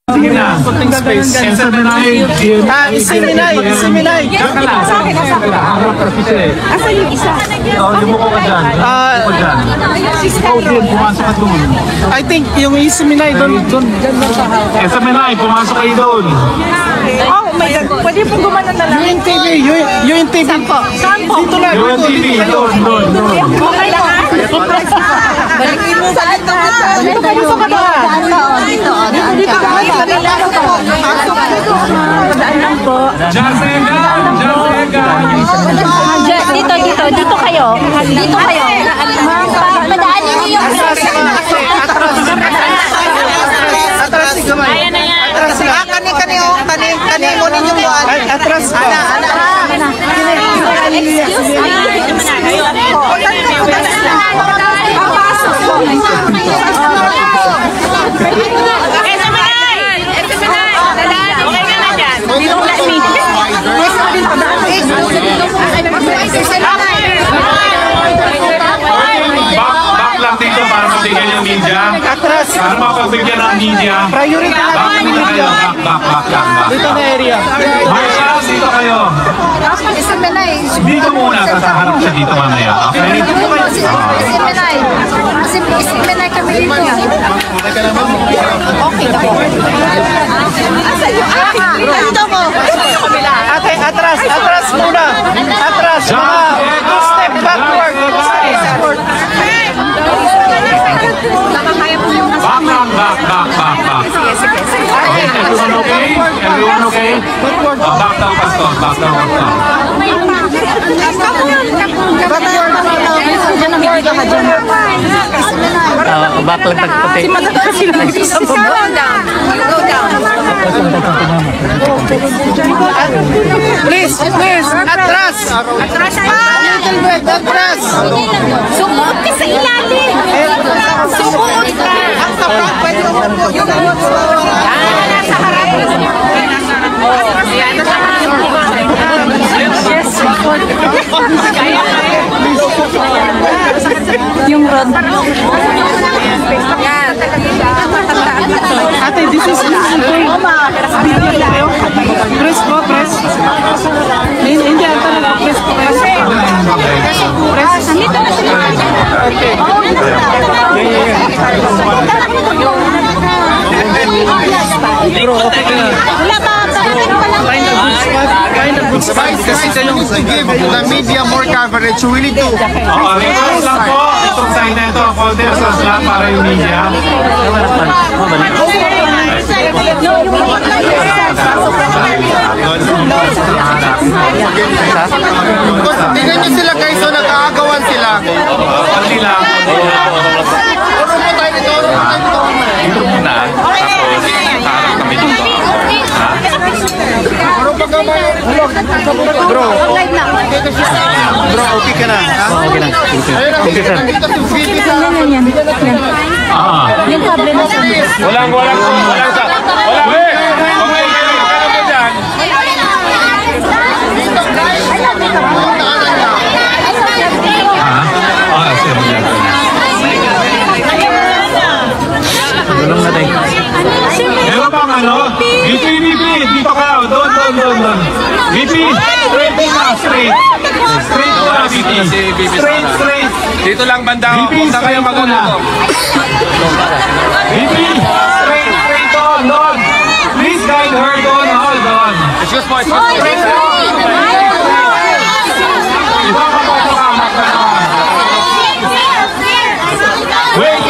Sige na. Isiminay. Asa yung isa? Lumuko ka dyan. Pumasok ka doon. I think yung isiminay doon. Isiminay, pumasok kayo doon. Oh my God. Pwede pong gumana na lang. Yung TV. Yung TV. Saan po? Dito lang. Yung TV, doon. Okay lang ha? Balikin mo. Dito kayo sa kabila. Dito ka. Daan lang po. Dito kayo. Padaanin niyo yung Atras si Gamay. Ayan na yan. Kani mo ninyo mo. Atras pa. Excuse me. Back lang dito para matigyan yung media. Atras. Para mapagbigyan ng media. Priority natin yung media. Back lang. Dito na area. Marshall, dito kayo. Dito muna, sasaharap siya dito mamaya. Okay? Ate, atras muna. Atras. Step backward. Back. Everyone okay? Everyone okay? Back down, Pastor. Back lang tagpati. Si Madam kasi nandito sa baba. Go down. Please. Atras. Little bit. Atras. Sumuot ka sa ilalim. Sumuot ka. Ang kapag pwede mo. Nasa harap. Yan, nasa harap. Yes. Kaya. Yung rod. Yan. Ate, this is video tayo. Press po. Hindi, talaga. Press. Nandito na sila. Okay. Bro, okay ka na. Wala pa. Kind of good spot. Kasi to give the media more coverage, so we need to... Request lang po. Itong sign na ito, folder sa slot para yung media. Tingnan nyo sila guys, so nag-aagawan sila. Pati lang. Uro po tayo dito. Ito muna. Tapos, harap kami dito. Uro pa gamay. Bro, okay ka na. Okay na. Ayun ang dito si VP sa... Yung kable mo. Walang sa... Okay, kaya po dyan. Tulong na tayo. Meron bang ano? VP, dito ka. Doon. VP, straight ka, VP. Straight. Dito lang banda ko. VP, Huwag na kayo mag-ano. VP, straight on. Please guide her doon. Hold on. Excuse mo. Straight on. Iba ka po sa kamak na naman. Wait.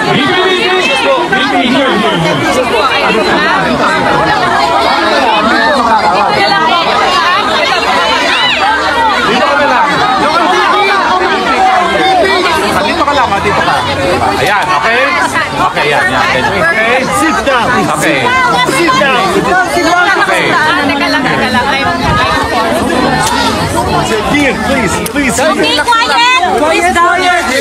VP, here. Dito ka. Ayan, okay? Okay, yan. Okay? Sit down. Okay. Okay. Teka lang. Dear, please. Be quiet! Please down your mic,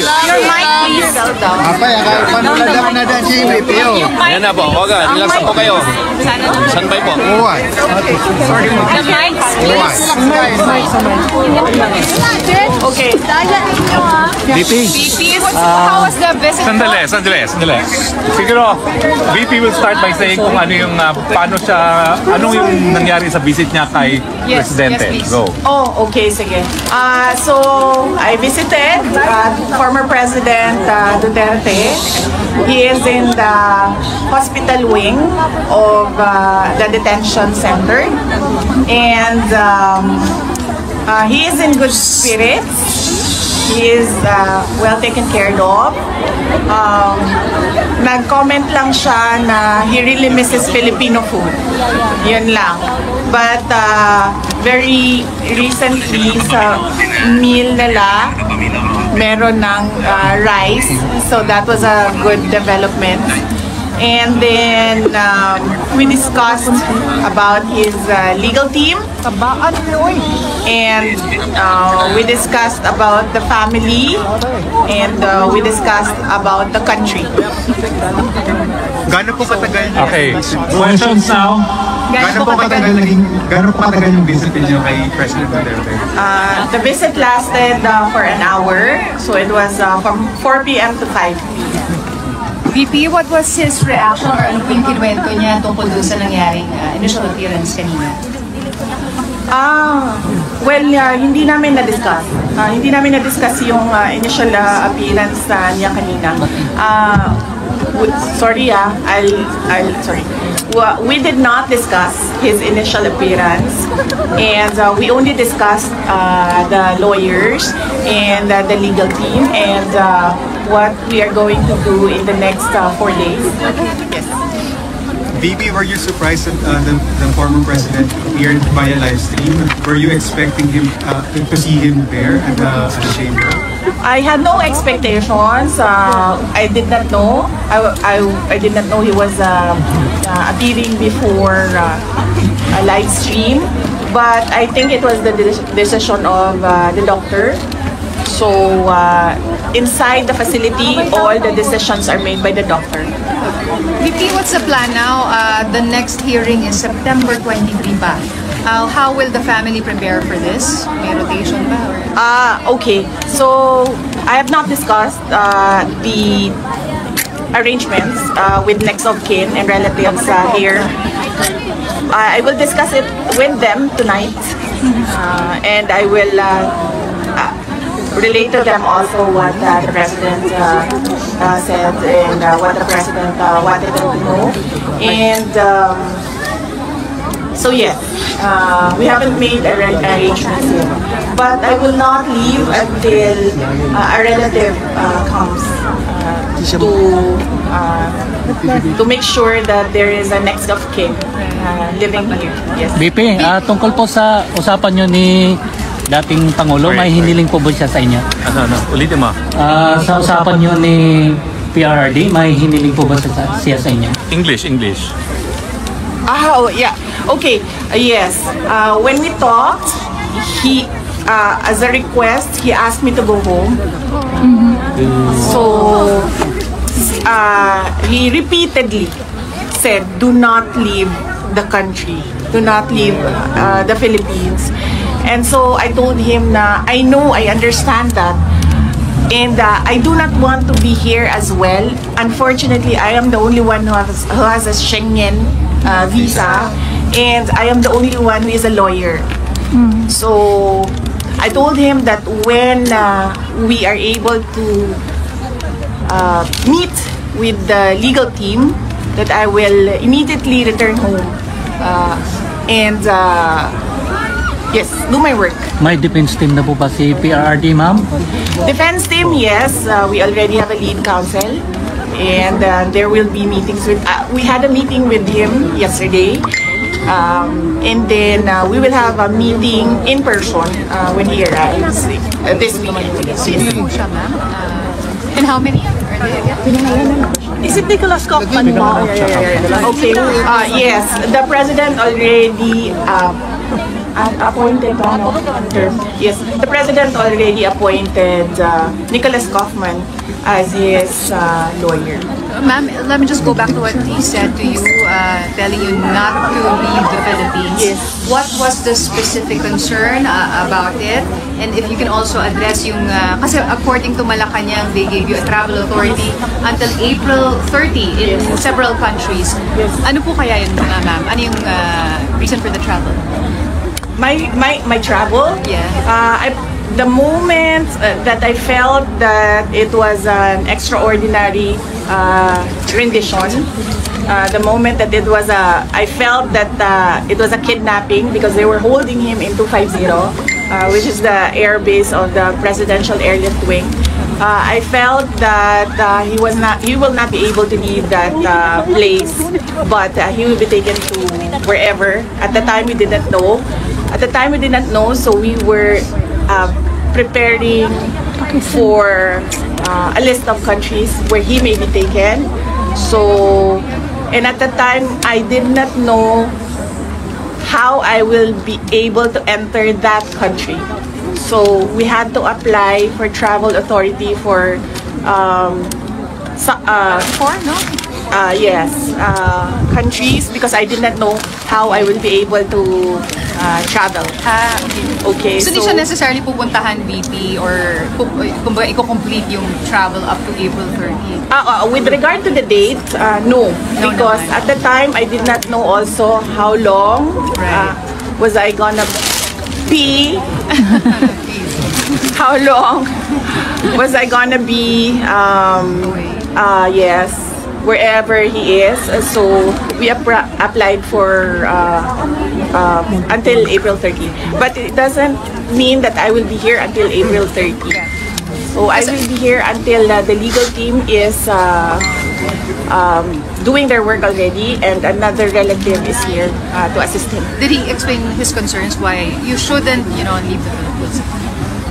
please. Apay, panulad na dyan si VPO. Ayan na po. Huwag ka. Relax na po kayo. Standby po. Uwan. The mics, please. Uwan. Okay. Daya ninyo ha. VP. How was the visit? Sandali. Siguro, VP will start by saying kung ano yung, paano siya, anong yung nangyari sa visit niya kay Presidente. please. Go. Oh, okay, sige. So, I visited former President Duterte. He is in the hospital wing of the detention center. And he is in good spirits. He is well taken care of. Nag-comment lang siya na he really misses Filipino food. Yun lang. But very recently sa meal nila, meron ng rice. So that was a good development. And then we discussed about his legal team. And we discussed about the family. And we discussed about the country. Gano'n po katagal? Okay, questions now. Gano'n po katagal yung visit niyo kay President Duterte? The visit lasted for an hour. So it was from 4 p.m. to 5 p.m. VP, what was his reaction or ano yung kinuwento niya tungkol doon sa nangyaring initial appearance kanina? Well, hindi namin na-discuss. Hindi namin na-discuss yung initial appearance niya kanina. Sorry. We did not discuss his initial appearance, and we only discussed the lawyers and the legal team and what we are going to do in the next 4 days. Yes. VP, were you surprised that the former president appeared via live stream? Were you expecting him to see him there at the chamber? I had no expectations. I did not know. I did not know he was appearing before a live stream. But I think it was the decision of the doctor. So inside the facility, all the decisions are made by the doctor. VP, what's the plan now? The next hearing is September 23 pa. How will the family prepare for this? May rotation ba? Okay. So I have not discussed the arrangements with next of kin and relatives here. I will discuss it with them tonight, and I will relate to them also what the president said and what the president wanted them to know. And so yes, we haven't made arrangements yet. But I will not leave until a relative comes to make sure that there is a next of kin living here. Yes. BP, tungkol po sa usapan nyo ni dating Pangulo, may hiniling po ba siya sa inyo? Ano? Ulitin mo. Sa usapan nyo ni PRRD, may hiniling po ba siya sa inyo? English. Oh, yeah. Okay. Yes. When we talked, he, as a request, he asked me to go home. So, he repeatedly said, do not leave the country. Do not leave the Philippines. And so I told him na I know, I understand that. And I do not want to be here as well. Unfortunately, I am the only one who has a Schengen visa. And I am the only one who is a lawyer. So I told him that when we are able to meet with the legal team, that I will immediately return home. And yes, do my work. May defense team na po ba si PRRD, ma'am? Defense team, yes. We already have a lead counsel. And there will be meetings with... we had a meeting with him yesterday. And then we will have a meeting in person when he arrives this weekend. And how many? Is it Nicholas Kaufman? Okay. Yes, the president already appointed yes, the president already appointed Nicholas Kaufman as his lawyer. Ma'am, let me just go back to what he said to you, telling you not to leave the Philippines. Yes. What was the specific concern about it? And if you can also address yung, kasi according to Malacanang, they gave you a travel authority until April 30 in several countries. Yes. Ano po kaya yun, ma'am? Ano yung reason for the travel? My travel? Yeah. The moment that I felt that it was an extraordinary rendition, the moment that it was I felt that it was a kidnapping because they were holding him in 250, which is the air base of the Presidential Airlift Wing. I felt that he will not be able to leave that place, but he will be taken to wherever. At the time, we didn't know. So we were preparing for a list of countries where he may be taken. So, and at the time, I did not know how I will be able to enter that country. So we had to apply for travel authority for countries because I did not know how I will be able to travel. Okay. So, hindi siya necessarily pupuntahan VP or kumbaga i-complete yung travel up to April 30? With regard to the date, no. Because at the time, I did not know also how long was I gonna be. How long was I gonna be, yes, wherever he is. So we applied for until April 30. But it doesn't mean that I will be here until April 30. So I will be here until the legal team is doing their work already, and another relative is here to assist him. Did he explain his concerns why you shouldn't, leave the Philippines?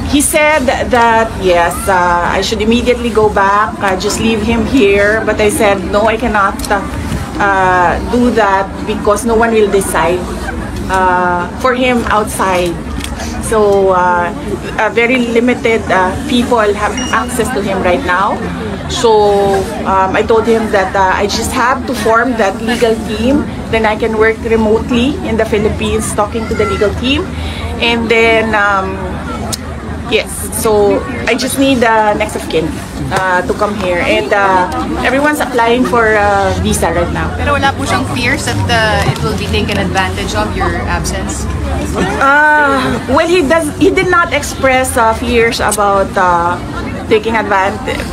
He said that yes, I should immediately go back, just leave him here. But I said no, I cannot do that because no one will decide for him outside. So very limited people have access to him right now. So I told him that I just have to form that legal team. Then I can work remotely in the Philippines, talking to the legal team, and then. Yes, so I just need next of kin to come here, and everyone's applying for visa right now. Pero wala po siyang fears that it will be taken advantage of, your absence? Well, he did not express fears about taking advantage.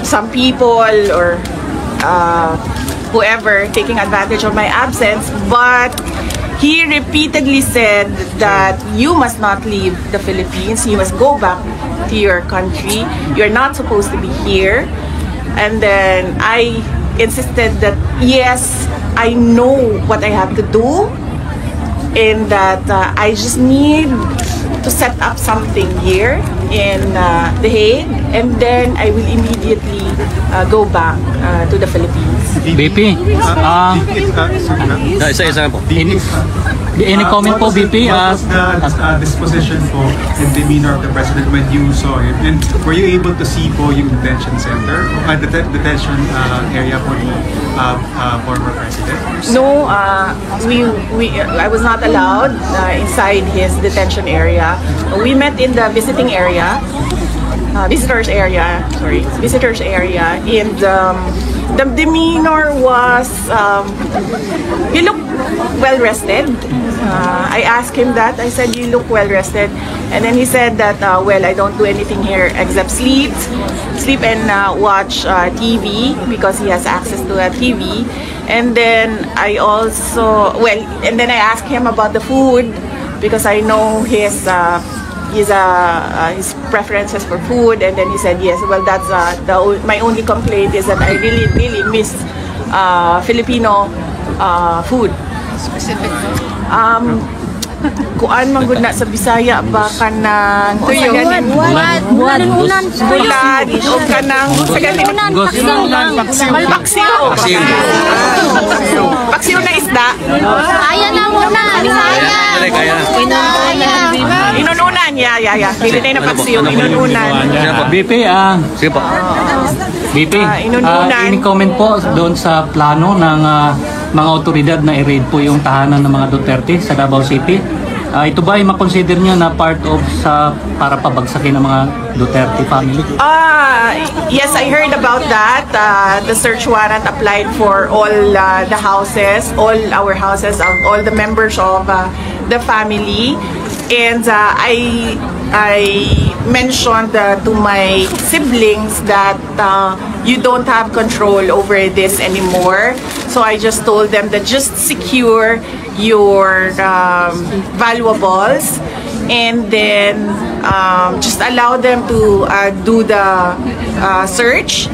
Some people or whoever taking advantage of my absence, but he repeatedly said that you must not leave the Philippines. You must go back to your country. You're not supposed to be here. And then I insisted that yes, I know what I have to do, and that I just need to set up something here in The Hague, and then I will immediately go back to the Philippines. VP, isa po. Any comment po, VP? What was the disposition po and demeanor of the president when you saw him? And were you able to see po yung detention center, the detention area for the former president? No, I was not allowed inside his detention area. We met in the visitors area, and the demeanor was, he looked well rested. I asked him that. I said, you look well rested. And then he said that, well, I don't do anything here except sleep and watch TV because he has access to a TV. And then I also, and then I asked him about the food because I know his preferences for food, and then he said yes. Well, that's my only complaint is that I really miss Filipino food. Specific. kuan man gud na sa Bisaya ba kanang tuyo Bulan. bulad o kanang sa ganin paksiw paksiw na isda Kaya na muna. Kaya. inununan ya dili na yung paksiw inununan BP, sige po. BP, inununan. ini-comment po doon sa plano ng mga otoridad na i-raid po yung tahanan ng mga Duterte sa Davao City. Ito ba ay makonsider nyo na part of para pabagsakin ng mga Duterte family? Yes, I heard about that. The search warrant applied for all the houses, all our houses, all the members of the family. And I mentioned to my siblings that you don't have control over this anymore. So I just told them that just secure your valuables and then just allow them to do the search.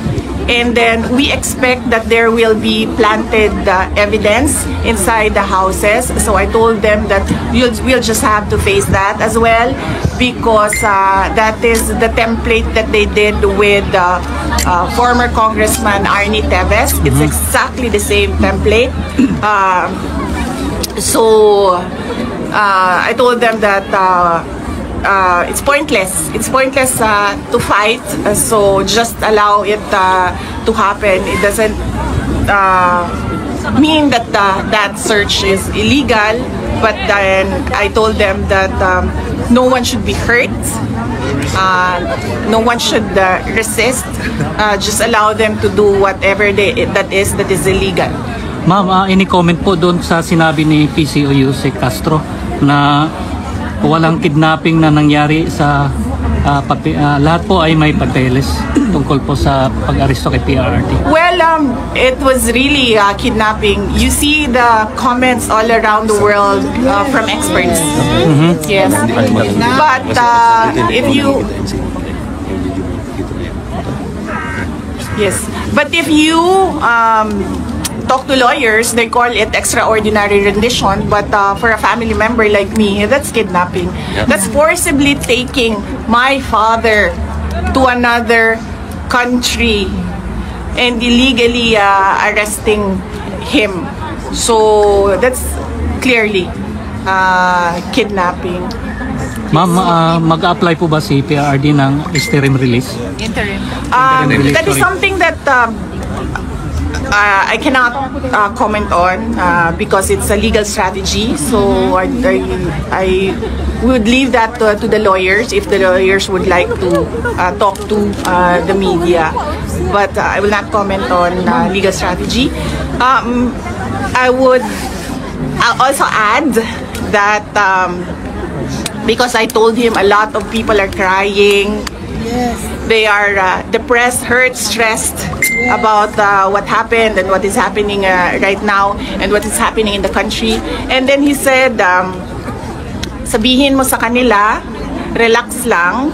And then we expect that there will be planted evidence inside the houses. So I told them that we'll just have to face that as well, because that is the template that they did with former Congressman Arnie Teves. It's exactly the same template. So I told them that it's pointless. It's pointless to fight. So just allow it to happen. It doesn't mean that that search is illegal. But then I told them that no one should be hurt. No one should resist. Just allow them to do whatever that is illegal. Ma'am, ini-comment po doon sa sinabi ni PCO Yusek Castro na walang kidnapping na nangyari sa lahat po ay may papeles tungkol po sa pag-aresto kay PRRD. Well, it was really kidnapping. You see the comments all around the world from experts. Yes. But if you talk to lawyers, they call it extraordinary rendition, but for a family member like me, that's kidnapping. That's forcibly taking my father to another country and illegally arresting him. So that's clearly kidnapping. Ma'am, mag-apply po ba si PRRD ng interim release? Interim. That is something that I cannot comment on because it's a legal strategy. So I would leave that to the lawyers if the lawyers would like to talk to the media. But I will not comment on legal strategy. I would also add that because I told him a lot of people are crying. They are depressed, hurt, stressed about what happened and what is happening right now and what is happening in the country. And then he said, sabihin mo sa kanila, relax lang,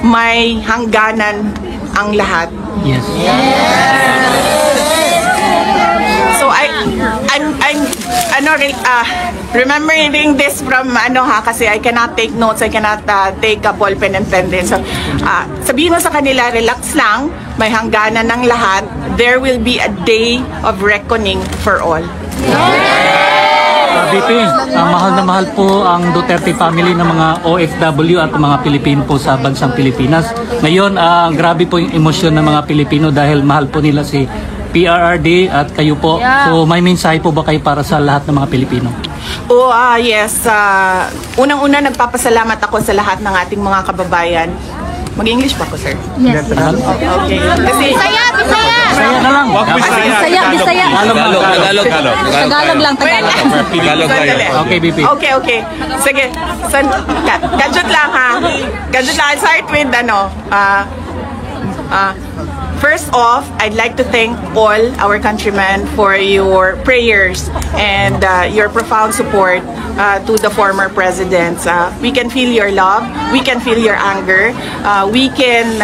may hangganan ang lahat. Yes. So I'm remembering this from kasi I cannot take notes, I cannot take a ball pen and pen din. So sabihin mo sa kanila, relax lang, may hangganan ng lahat. There will be a day of reckoning for all. BP, mahal na mahal po ang Duterte family ng mga OFW at mga Pilipino po sa bansang Pilipinas. Ngayon, grabe po yung emosyon ng mga Pilipino dahil mahal po nila si PRRD at kayo po. So may mensahe po ba kayo para sa lahat ng mga Pilipino? Yes. Unang-una, nagpapasalamat ako sa lahat ng ating mga kababayan. Mag-English pa ko, sir? Yes. Okay. Kasi, Bisaya! Saya na lang. Bisaya! Tagalog lang. Okay, BP. Okay. Sige. Gadget lang ha. Gadget lang. I'll start with first off, I'd like to thank all our countrymen for your prayers and your profound support to the former presidents. We can feel your love. We can feel your anger. We can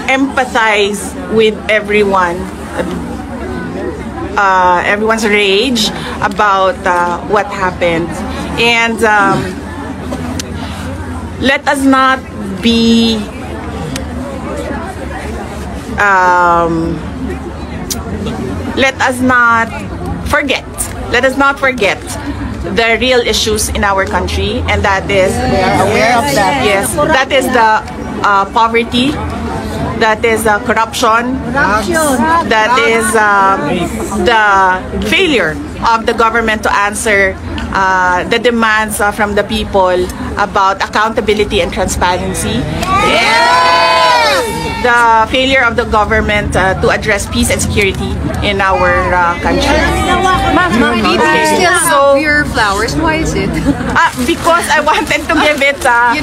empathize with everyone. everyone's rage about what happened. And let us not be let us not forget the real issues in our country, and that is yes, that is the poverty, that is corruption, that is the failure of the government to answer the demands from the people about accountability and transparency. The failure of the government to address peace and security in our country. Maybe you still have your flowers. Why is it? Because I wanted to give it time.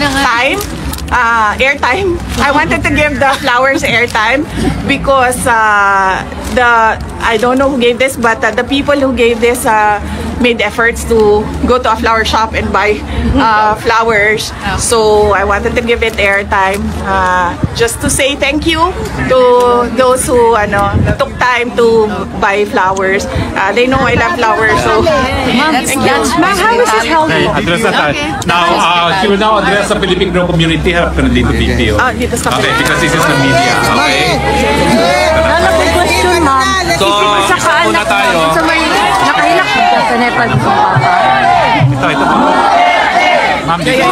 Airtime. I wanted to give the flowers airtime because I don't know who gave this, but the people who gave this made efforts to go to a flower shop and buy flowers. So I wanted to give it airtime just to say thank you to those who took time to buy flowers. They know I love flowers, so thank you. Ma'am, how is this helpful? Address na tayo. Now, she will now address the Filipino community. Harap ka na dito, VP. Dito sa Okay, because this is the media. Okay? Lalaki question, ma'am. So, muna tayo. Nakahilak dito sa Nepal ng papa. Ito. Ma'am, dito.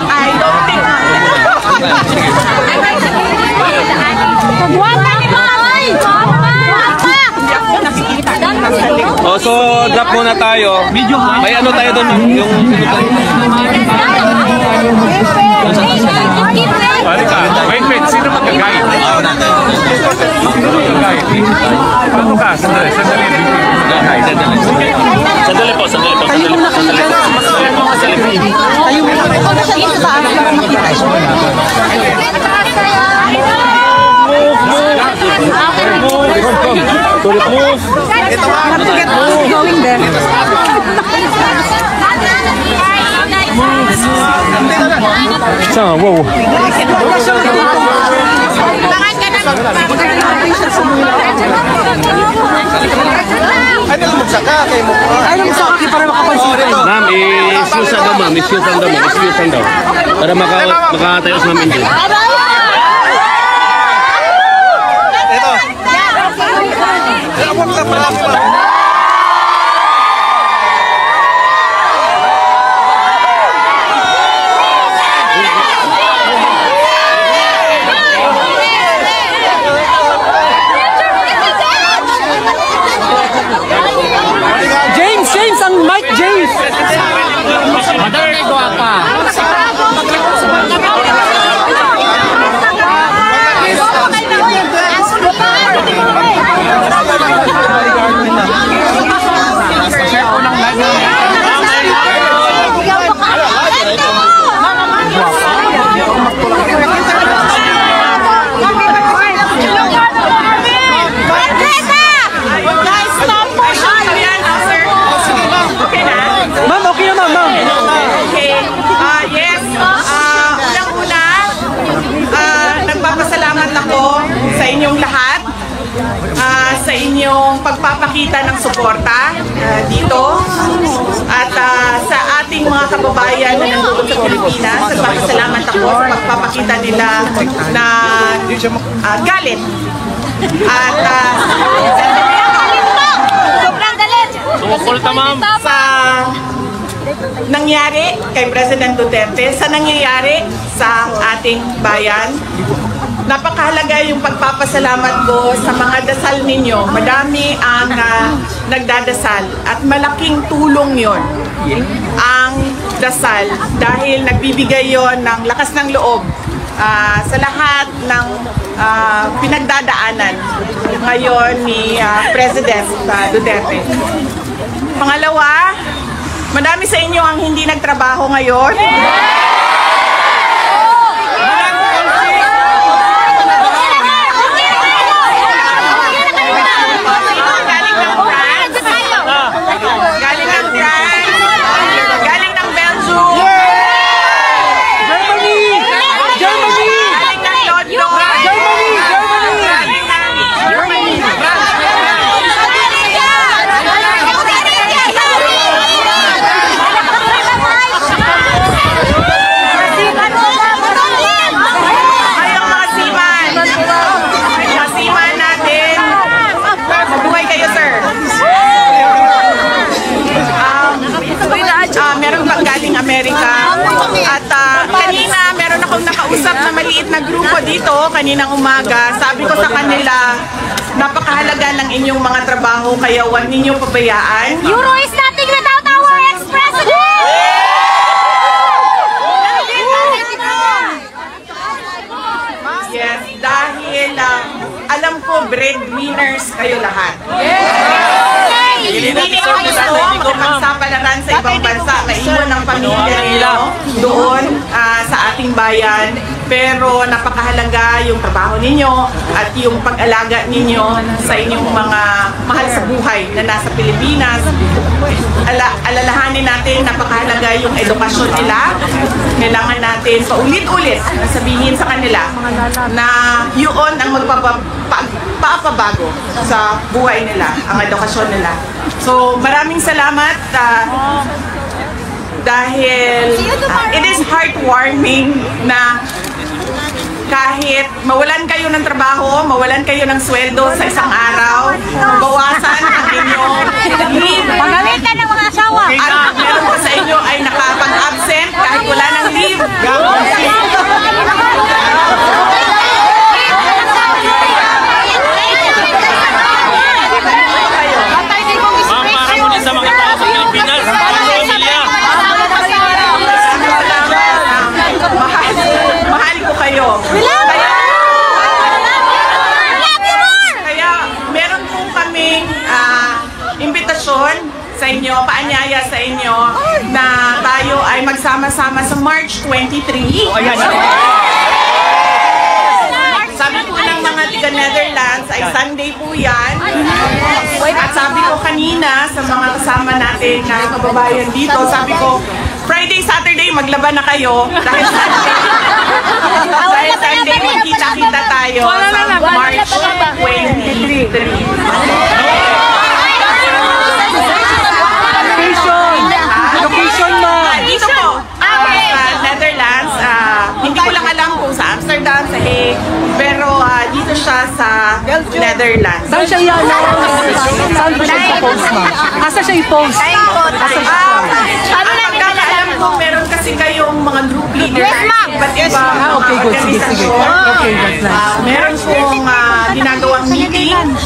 I don't think Oh, so drop muna tayo. May ano tayo doon, yung Wait, sino mag-guide? Sino mag-guide? Paano ka? Sandali. Sandali po. Tayo muna kayo dyan. Tayo muna kayo sa taas para makita. Going there. wow. Ay, nagsaka para makapansin. Ma'am, excuse daw. Para makatayo sa namin dito. James, ang Mike James. Ma'am, okay na ma'am. Okay. Yes. Unang-una, nagpapasalamat ako sa inyong lahat. Sa inyong pagpapakita ng suporta dito. At sa ating mga kababayan na nandito sa Pilipinas, nagpapasalamat ako sa pagpapakita nila na galit. At Sobrang galit. Sumukulta, ma'am. sa nangyari kay President Duterte, sa nangyayari sa ating bayan. Napakahalaga yung pagpapasalamat ko sa mga dasal ninyo. Madami ang nagdadasal at malaking tulong yon ang dasal dahil nagbibigay yon ng lakas ng loob sa lahat ng pinagdadaanan ngayon ni President Duterte. Pangalawa, madami sa inyo ang hindi nagtrabaho ngayon. Galing ng Belgium. maliliit na grupo dito kaninang umaga. Sabi ko sa kanila, napakahalaga ng inyong mga trabaho kaya huwag ninyong pabayaan. Euro is nothing without our ex-president! Yes, dahil alam ko breadwinners kayo lahat. Hindi ko gusto makipagsapalaran sa ibang bansa, maiwan ang pamilya ninyo doon sa ating bayan. Pero napakahalaga yung trabaho ninyo at yung pag-alaga ninyo sa inyong mga mahal sa buhay na nasa Pilipinas. Alalahanin natin, napakahalaga yung edukasyon nila. Kailangan natin paulit-ulit sabihin sa kanila na yun ang magpapabago sa buhay nila, ang edukasyon nila. So maraming salamat dahil it is heartwarming na kahit mawalan kayo ng trabaho, mawalan kayo ng sweldo sa isang araw, mabawasan ang inyong leave. Pagalitan ng mga asawa! At meron pa sa inyo ay nakapag-absent kahit wala ng leave. Para muna sa mga tao sa Pilipinas, pamilya. Mahal ko kayo. Kaya meron po kaming imbitasyon sa inyo, paanyaya sa inyo na tayo ay magsama-sama sa March 23. Sabi po ng mga tiga Netherlands ay Sunday po yan. At sabi ko kanina sa mga kasama natin na kababayan dito, sabi ko, Friday, Saturday, maglaban na kayo. Dahil Sunday, magkita-kita tayo sa March 23. Location mo! Dito po, sa Netherlands. Hindi ko lang alam kung sa Amsterdam, sa Hague, pero dito siya sa Netherlands. Saan siya yan? Saan ba siya i-post, ma'am? Asa siya i-post? Ang pagkakaalam ko, meron kasi kayong mga group leaders. Yes, ma'am. Iba't ibang Okay, good. Sige, sige. Okay, that's nice. Meron pong ginagawang meeting.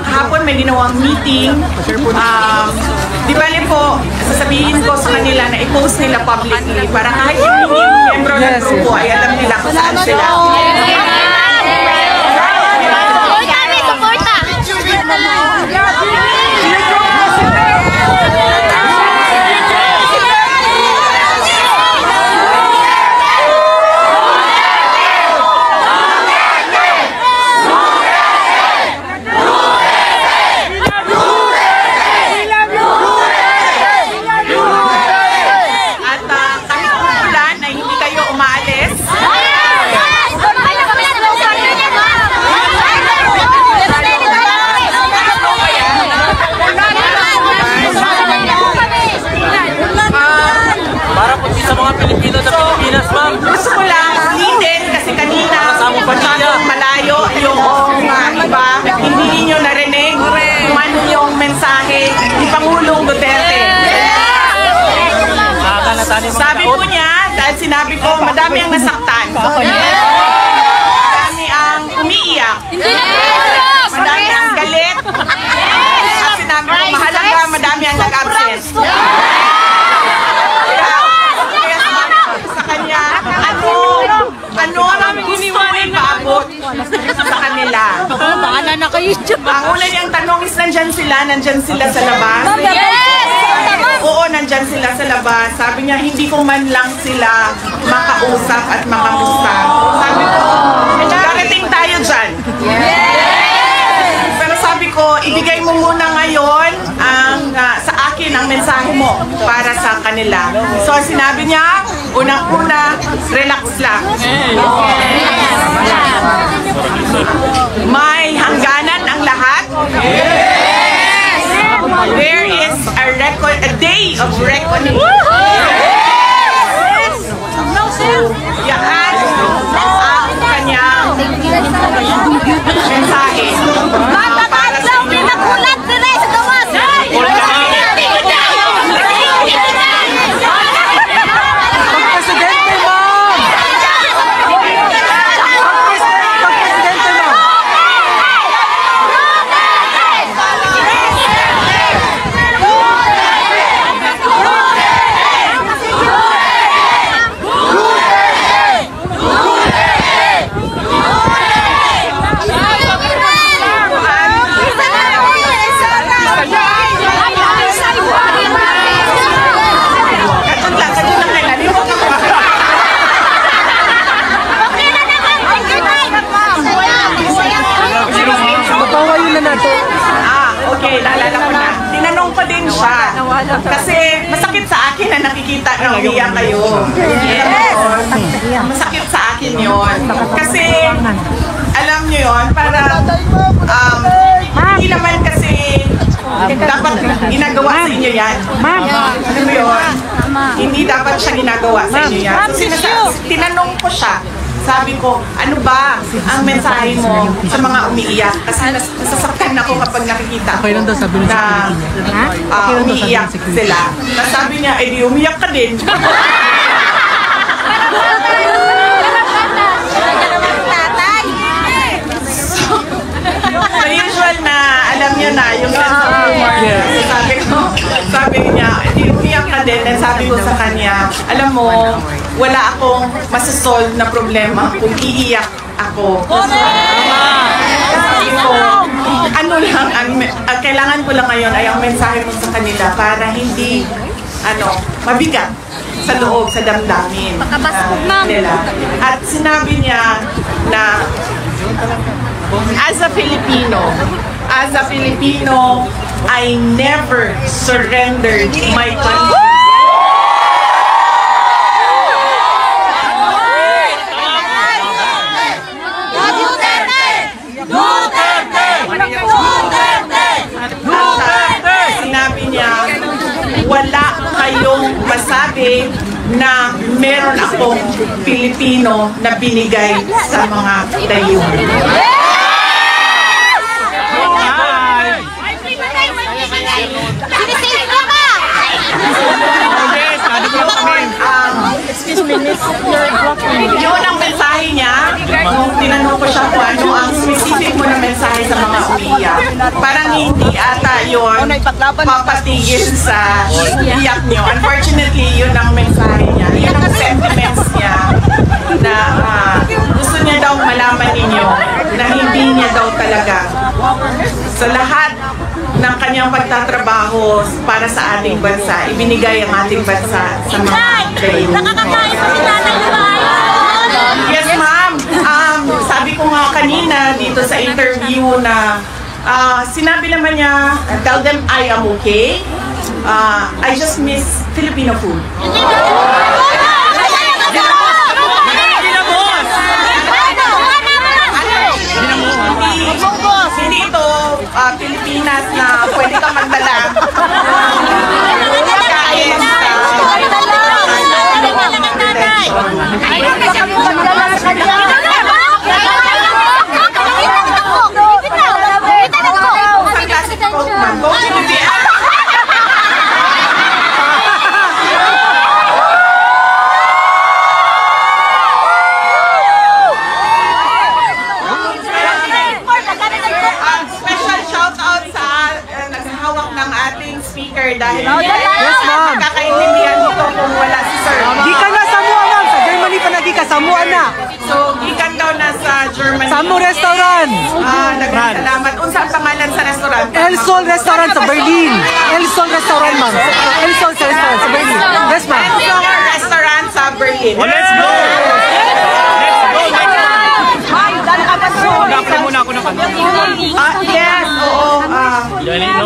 Kahapon may ginawang meeting. Di bali po, sasabihin ko sa kanila na i-post nila publicly para kahit yung hindi miyembro ng grupo ay alam nila kung saan sila. Gusto ko lang ulitin kasi kanina masyadong malayo yung iba. Hindi niyo narinig kung ano yung mensahe ni Pangulong Duterte. Sabi po niya, dahil sinabi ko, madami ang nasaktan. Madami ang umiiyak. Madami ang galit. At sinabi ko, mahalaga, madami ang nag-absent. Ano ang gusto mo ipaabot sa kanila? Bahala na kayo dyan. Ang una niyang tanong is, nandyan sila sa labas? Yes! Oo, nandyan sila sa labas. Sabi niya, hindi ko man lang sila makausap at makamusta. Sabi ko, darating tayo dyan. Pero sabi ko, ibigay mo muna ngayon sa akin ang mensahe mo para sa kanila. So sinabi niya, unang-una, relax lang. May hangganan ang lahat. There is a day of reckoning. Yan ang kanyang mensahe. Para sa inyo. tinanong ko din siya. Kasi masakit sa akin na nakikita na umiyak kayo. Masakit sa akin yun. Kasi, alam nyo yun, para, hindi naman kasi dapat ginagawa sa inyo yan. Ano mo yun? Hindi dapat siya ginagawa sa inyo yan. So, tinanong ko siya. Sabi ko, ano ba ang mensahe mo sa mga umiiyak? Kasi nasasaktan ako kapag nakikita ko na umiiyak sila. Tapos sabi niya, di umiyak ka din. So usual na, alam niyo na, yung sense of humor. Sabi niya, di umiyak ka din. And sabi ko sa kanya, alam mo, wala akong masasolve na problema kung iiyak ako. Sabi ko, ano lang, ang kailangan ko lang ngayon ay ang mensahe mo sa kanila para hindi, mabigat sa loob, sa damdamin nila. At sinabi niya na, as a Filipino, I never surrendered my country. Sinabi niya, wala kayong masabi na meron akong Pilipino na binigay sa mga tayo. Yun ang mensahe niya. Nung tinanong ko siya kung ano ang specific mo na mensahe sa mga umiiyak, parang hindi ata yun papatigil sa iyak niyo. Unfortunately, yun ang mensahe niya. Yun ang sentiments niya na gusto niya daw malaman ninyo na hindi niya daw talaga sa lahat ng kanyang pagtatrabaho para sa ating bansa, ibinigay ang ating bansa sa mga kayo. Yes, ma'am. Sabi ko nga kanina dito sa interview na sinabi naman niya, tell them I am okay. I just miss Filipino food. Hindi ito Pilipinas na pwede kang magdala. Pagkain dahil magkakaintindihan dito kung wala si Sir. Gikan na Samoa, ma'am. Sa Germany pa nagika Samoa na. So, gikan daw na sa Germany. Samu Restaurant. Nagkasalamat. Unsa ang pangalan sa restaurant? El Sol Restaurant sa Berlin. El Sol Restaurant, ma'am. El Sol Restaurant sa Berlin. Yes, ma'am. El Sol Restaurant sa Berlin. Let's go! Yes, oo.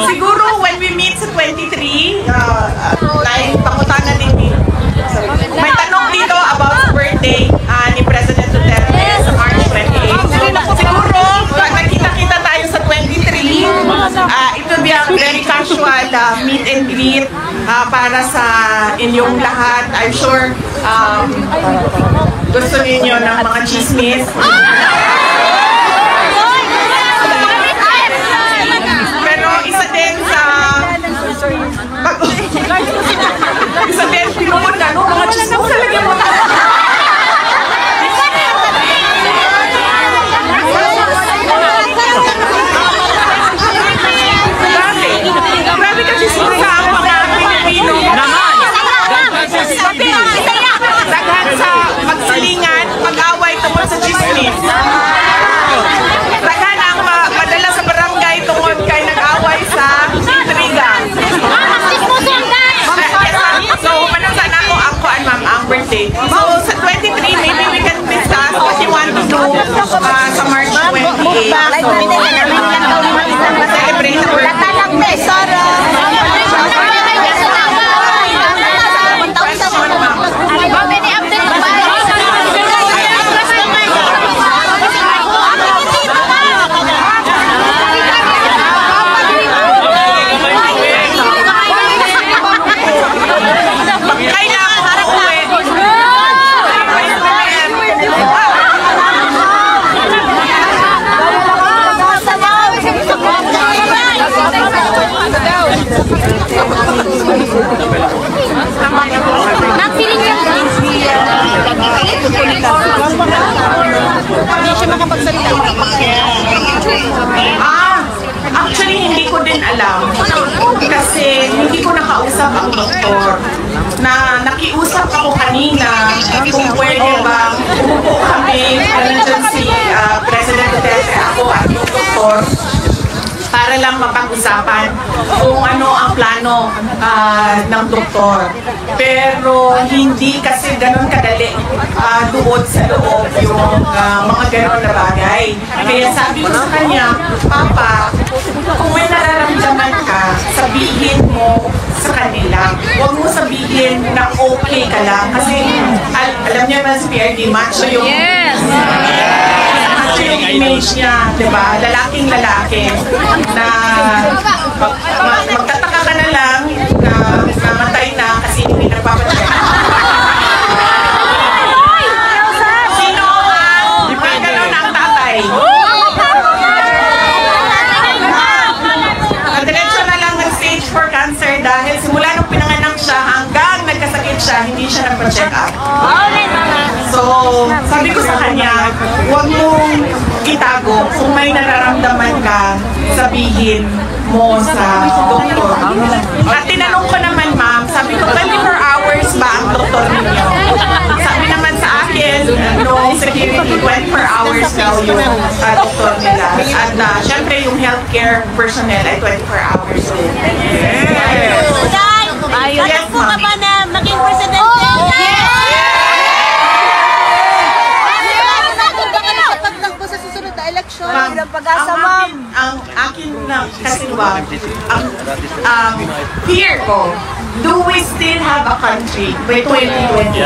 Siguro when we meet sa 23, like, pakutana din may tanong dito about sa birthday ni President Duterte sa March 28. Siguro, pag nakita-kita tayo sa 23, it will be a very casual meet and greet para sa inyong lahat. I'm sure gusto ninyo ng mga chismis. Isa din, pinunod na, no? Mga chismo sa lagi mo na. Grabe ka chismo sa mga Pilipino. Daghan sa magsilingan, mag-away tungkol sa chismis. Napiling yung hindi siya makapagsalita. Actually, hindi ko din alam. Kasi hindi ko nakausap ang doktor. Nakiusap ako kanina kung pwede ba umupo kami, nandiyan si President Duterte, ako at yung doktor, para lang mapag-usapan kung ano ang plano ng doktor. Pero hindi kasi ganun kadali doon sa loob yung mga ganun na bagay. Kaya sabi ko sa kanya, Papa, kung may nararamdaman ka, sabihin mo sa kanila. Huwag mo sabihin na okay ka lang. Kasi alam niya naman si PRD, macho yung... Yes! Macho yung image niya, di ba? Lalaking lalaki na magtataka ka na lang na namatay na kasi hindi nagpapatay. Sino ang gano'n ang tatay? Diretso na lang nag-stage for cancer dahil simula nung pinanganak siya hanggang nagkasakit siya, hindi siya nagpa-check up. So, sabi ko sa kanya, huwag mong itago. Kung may nararamdaman ka, sabihin mo sa doktor. At tinanong ko naman, ma'am, sabi ko, 24 hours ba ang doktor ninyo? Sabi naman sa akin, no security, 24 hours daw yung doktor nila. At syempre, yung healthcare personnel ay 24 hours din. Yes, po ka ba na maging presidente? Sa susunod na eleksyon, ng pag-asa, ma'am. Ang akin na kasi ba, ang fear ko, do we still have a country by 2020?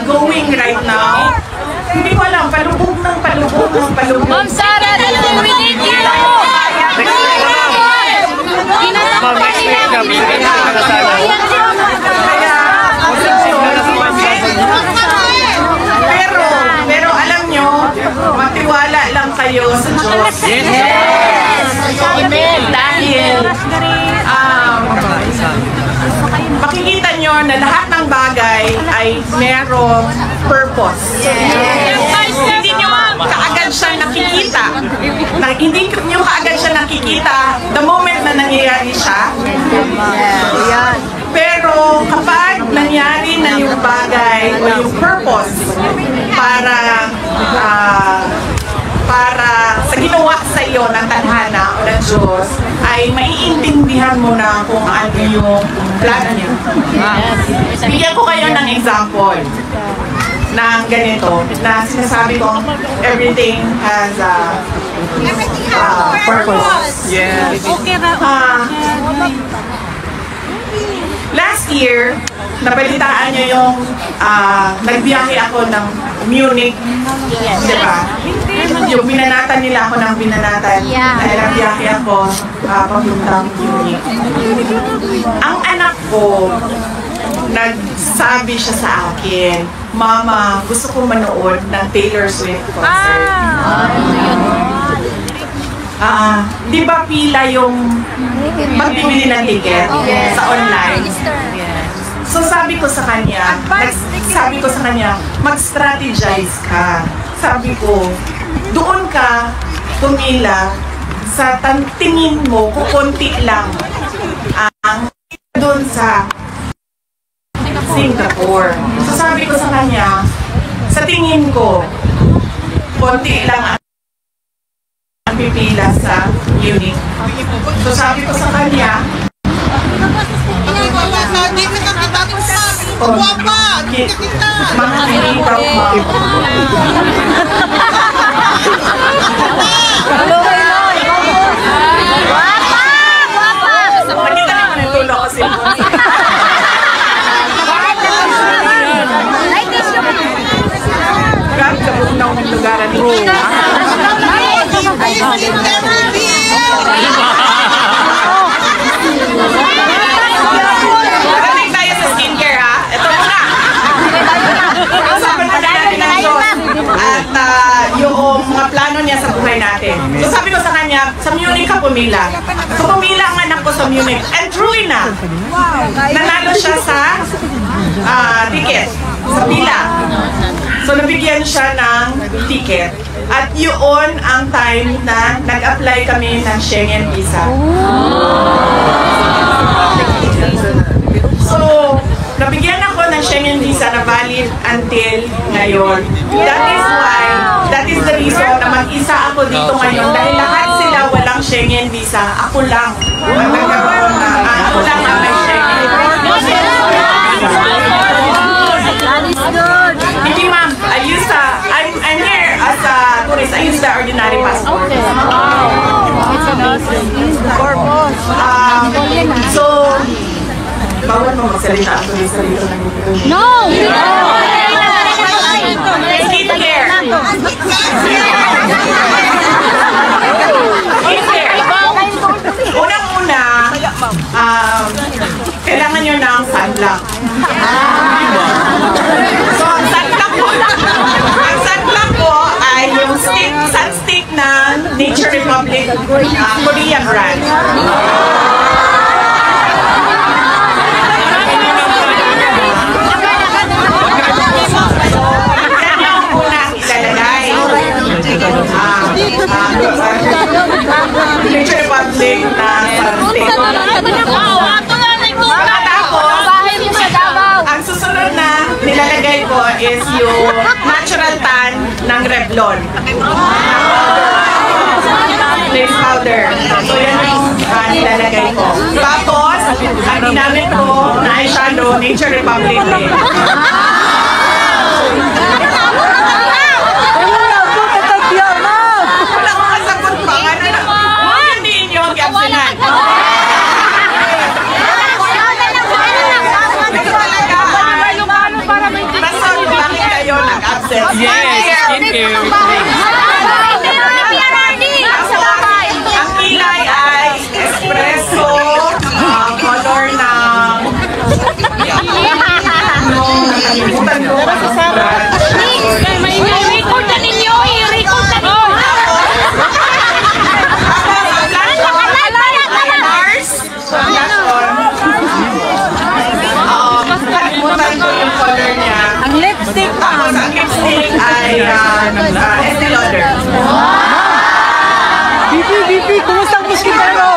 Going right now, hindi ko alam, palubog ng palubog. Ma'am Sara, we need you! Pero alam nyo, matiwala lang kayo sa Diyos. Yes! Dahil makikita nyo na lahat ng bagay ay merong purpose. Hindi nyo kaagad siya nakikita. Hindi nyo kaagad siya nakikita the moment na nangyayari siya. Pero kapag nangyari na yung bagay o yung purpose para sa ginawa sa iyo ng tadhana o ng Diyos, ay maiintindihan mo na kung ano yung plano niya. Bigyan ko kayo ng example ng ganito, na sinasabi ko, everything has a purpose. Yes. Last year, nabalitaan nyo yung nagbiyahe ako ng Munich, di ba? Yung binanatan nila ako ng binanatan. Dahil nagbiyahe ako papuntang Munich. Ang anak ko, nagsabi siya sa akin, Mama, gusto ko manood ng Taylor Swift concert. Di ba pila yung pagbibili ng ticket sa online? So sabi ko sa kanya, mag-strategize ka. Sabi ko, doon ka pumila sa tingin mo, kukunti lang ang doon sa Singapore. So sabi ko sa kanya, sa tingin ko, konti lang ang pipila sa Munich. So sabi ko sa kanya, mga pinitaw mo. Nakita naman yung tulo ko si Grabe ka po na uming lugaran ni tuloy na. Nanalo siya sa ticket, sa pila. So nabigyan siya ng ticket. At yun ang time na nag-apply kami ng Schengen visa. So, nabigyan ako ng Schengen visa na valid until ngayon. That is the reason na mag-isa ako dito ngayon dahil lahat sila walang Schengen visa. Ako lang ang nagkaroon na. Ako lang ang may Schengen. Hindi ma'am, I'm here as a tourist. I use the ordinary passport. Okay. Wow. It's amazing. So, bawal mo magsalita ako sa dito ng No! skincare. Skincare. Unang-una, kailangan nyo ng sunblock. So, ang sunblock ko ay yung sunstick ng Nature Republic Korean brand. Nature Republic na sunstick. Ang susunod na nilalagay ko is yung natural tan ng Revlon. Face powder. So yan yung nilalagay ko. Tapos, ang ginamit ko na eyeshadow, Nature Republic. Wala ko kasagot pa. Ano na? Hindi inyo kapsinan. Yes, skincare. Ang kilay ay espresso, color ng nakalimutan ko. May record na ninyo! I-record na ninyo! Nakalimutan ko yung color niya. Ang lipstick Tapos ang lipstick ay Estee Lauder. VP, kumusta ang muskitero?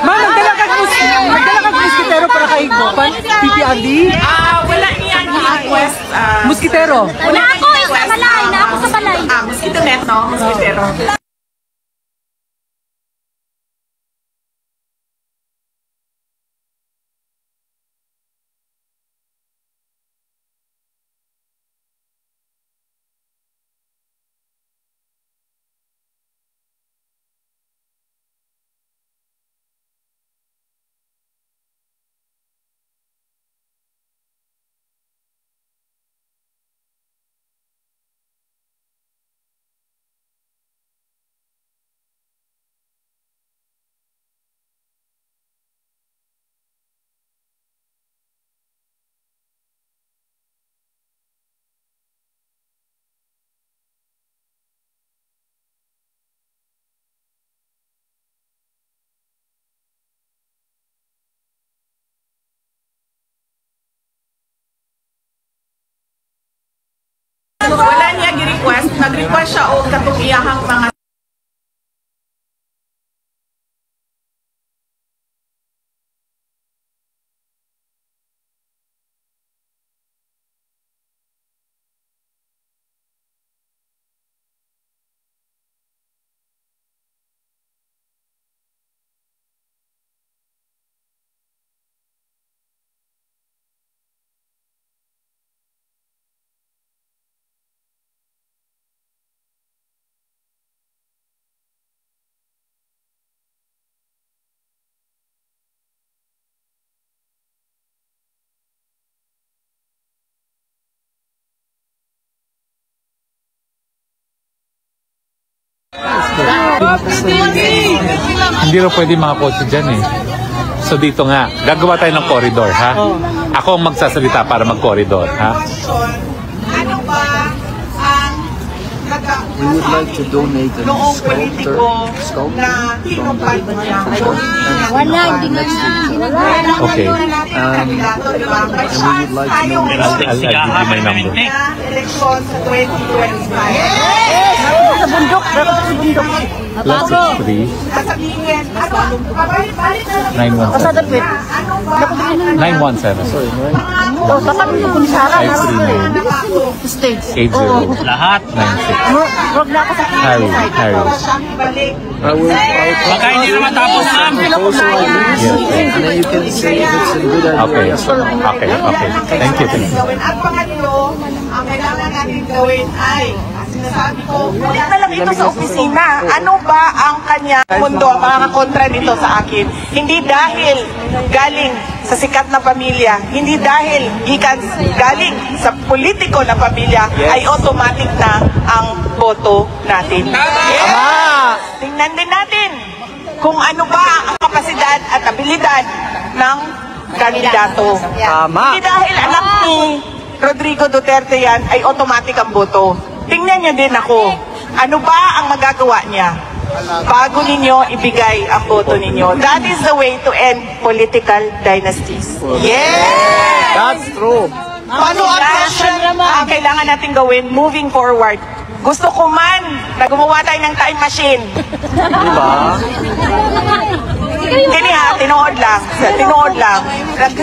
Ma'am, nagdala kang muskitero para kay PPRD? Wala niyang request. Muskitero? Na ako sa balay! Na ako sa balay! Mosquito net, no? Mosquitero. Wala niya gi-request. Nag-request siya o katong iyahang mga Hindi rin pwede mga kotse dyan eh. So dito nga, gagawa tayo ng corridor, ha? Ako ang magsasalita para mag-corridor, ha? Ano ba ang We would like to donate a noong sculptor politiko na tinupad niya. Wala, hindi nga Okay. and we would like to know I'll give you my number. Election sa 2025. Sa bundok, dapat sa bundok. Plus 63 Sasabihin, ano, pabalik-balik na lang. 917. Sa dapit. 917. O, dapat yung Sara. 539 Stage. 80 Lahat. 96. Huwag na ako sa Harry. Balik. Baka hindi naman tapos ma'am. Yes. and then you can say if it's a good idea. Okay. Okay. Thank you. At pangatlo, ang kailangan natin gawin ay, sinasabi ko, wala na lang ito sa opisina. Ano ba ang kanya mundo, ang mga kontra nito sa akin? Hindi dahil galing sa sikat na pamilya, hindi dahil galing sa politiko na pamilya, ay automatic na ang boto natin. Tingnan din natin kung ano ba ang kapasidad at abilidad ng kandidato. Hindi dahil anak ni Rodrigo Duterte yan ay automatic ang boto. Tingnan niyo din ako. Ano ba ang magagawa niya bago ninyo ibigay ang boto ninyo? That is the way to end political dynasties. Yes! That's true. Paano ang kailangan natin gawin moving forward? Gusto ko man na gumawa tayo ng time machine. Kini ha, tinuod lang.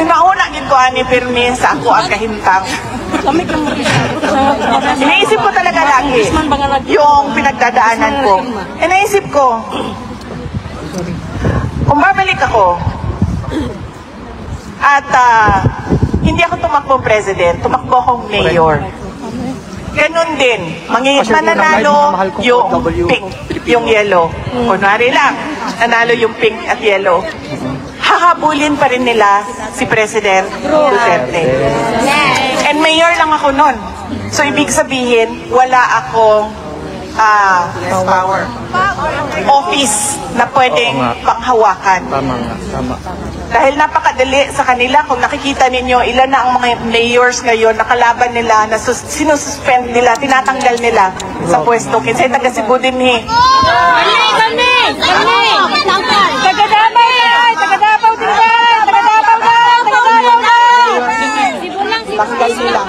Nauna gid ko ani pirmi sa ako ang kahintang. Iniisip ko talaga lagi yung pinagdadaanan ko. Iniisip ko, kung babalik ako at hindi ako tumakbong president, tumakbo akong mayor. Ganun din, mananalo yung pink, yung yellow. Kunwari lang, nanalo yung pink at yellow. Hahabulin pa rin nila si President Duterte. And mayor lang ako nun. So ibig sabihin, wala akong office na pwedeng panghawakan. Dahil napakadali sa kanila, kung nakikita ninyo, ilan na ang mga mayors ngayon, nakalaban nila, na sinususpend nila, tinatanggal nila sa pwesto. Kinsay taga Cebu din eh. Kami! Taga-Davao yan! Taga-Davao din yan! Taga-Davao na! Taga-Davao na! Cebu lang, Tanggal nila.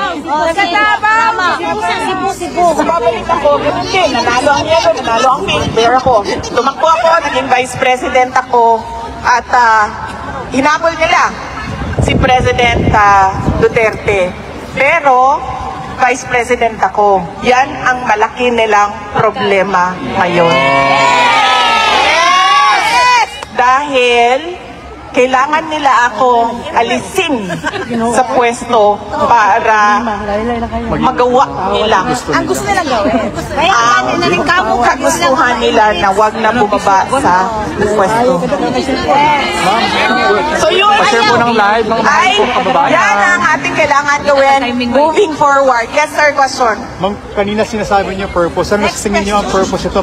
Cebu. Babalik ako, ganun din. Nanalo ang yellow, nanalo ang pink. Mayor ako. Tumakbo ako, naging vice president ako. At hinabol nila si President Duterte. Pero, vice president ako. Yan ang malaki nilang problema ngayon. Dahil kailangan nila akong alisin sa pwesto para magawa nila. Ang gusto nilang gawin. Ang kagustuhan nila na wag na bumaba sa pwesto. So yun ay yan ang ating kailangan gawin moving forward. Yes sir, question. Ma'am, kanina sinasabi niyo purpose. Ano sa tingin niyo ang purpose ito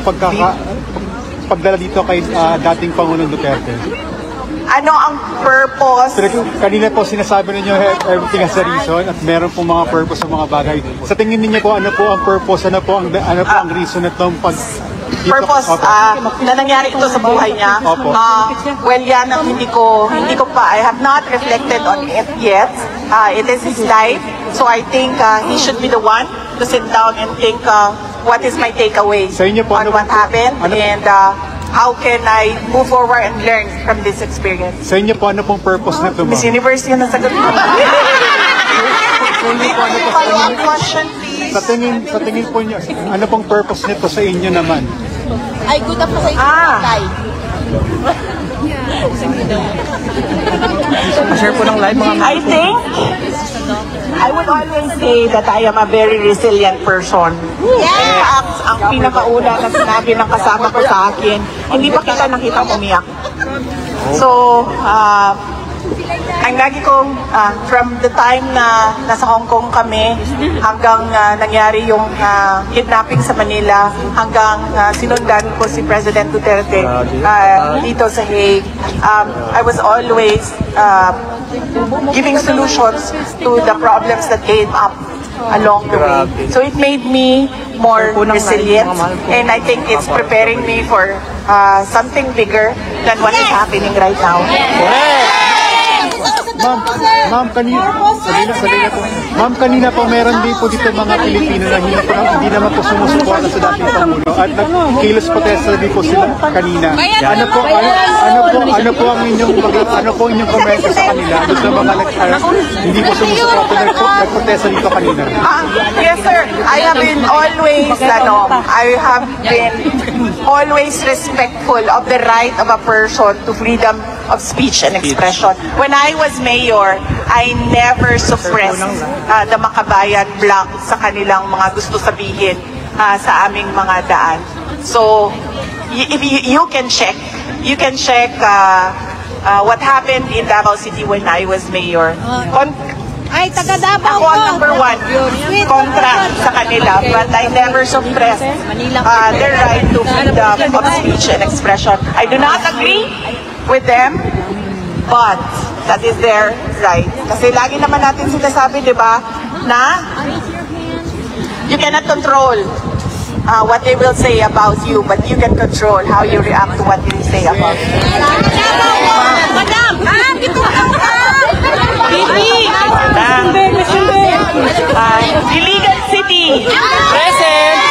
pagdala dito kay dating Pangulong Duterte? Ano ang purpose? Pero kanina po sinasabi ninyo everything has a reason at meron po mga purpose sa mga bagay. Sa tingin niyo po ano po ang purpose, ano po ang reason nitong purpose na nangyari ito sa buhay niya. Well, yan ang hindi ko pa, I have not reflected on it yet. It is his life. So I think he should be the one to sit down and think what is my takeaway on what happened and how can I move forward and learn from this experience. Sa inyo po ano pong purpose nito, ma'am? Miss Universe yun ang sagot mo. Follow-up question, please. Sa tingin po niyo, ano pong purpose nito sa inyo naman? Ay, good up sa ikay. Share po ng live mga I think I would always say that I am a very resilient person. Ang pinakauna na sinabi ng kasama ko sa akin, hindi pa kita nakita umiyak. So, ang lagi kong, from the time na nasa Hong Kong kami, hanggang nangyari yung kidnapping sa Manila, hanggang sinundan ko si President Duterte dito sa Hague, I was always giving solutions to the problems that came up along the way. So it made me more resilient, and I think it's preparing me for something bigger than what is happening right now. Ma'am, kanina po meron din po dito mga Pilipino na hindi naman po sumusuporta sa dating Pangulo at nagkilos protesta din po sila kanina. Ano po ang inyong komento sa kanila doon sa mga hindi po sumusuporta nagprotesta dito kanina? Yes, sir. I have been always respectful of the right of a person to freedom of speech and expression. When I was mayor, I never suppressed the Makabayan bloc sa kanilang mga gusto sabihin sa aming mga daan. So, if you can check what happened in Davao City when I was mayor. Ay, taga Davao ako ang number one kontra sa kanila, but I never suppressed their right to freedom of speech and expression. I do not agree with them, but that is their right. Kasi lagi naman natin sinasabi, di ba, na you cannot control what they will say about you, but you can control how you react to what they say about you. Madam! Iligan City! Present!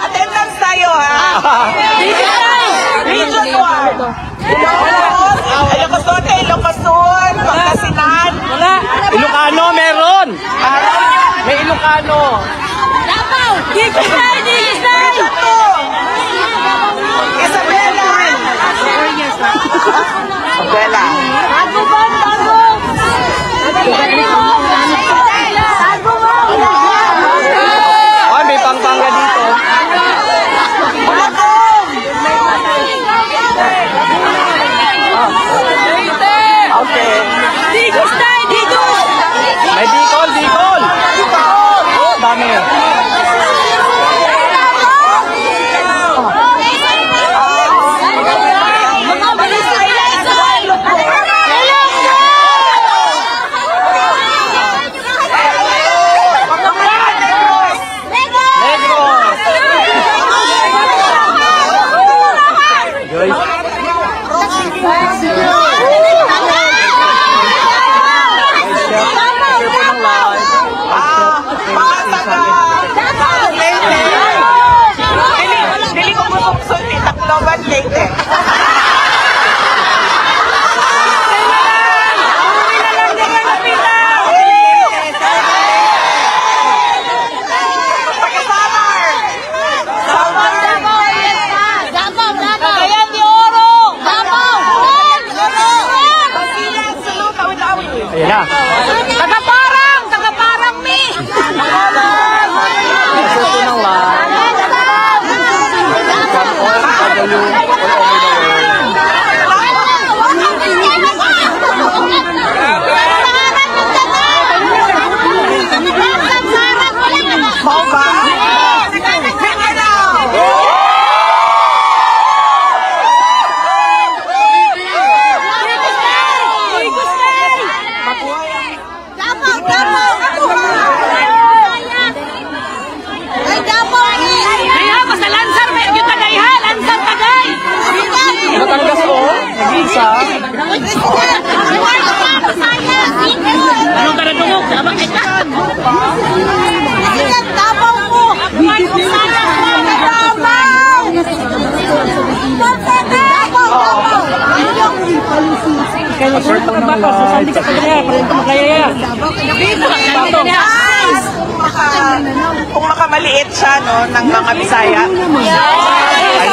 Attendance tayo, ha? Region 1. Ilocos Norte, Ilocos Sur, Pangasinan. Ilocano meron! May Ilocano! Davao! Digistay! Isabela! Isabela! Ay, may Pampanga dito. Okay. May Bicol! Oh, dami. Dili ko busok ni Tacloban Leyte. Ayan na. Tagaparang mi! Ito po ng live. From all OFW all over the world. Natanggap ko, nag-isa. Anong taradungog? Abang ay ka! Tabaw mo! Kung makamaliit siya, no, ng mga Bisaya. I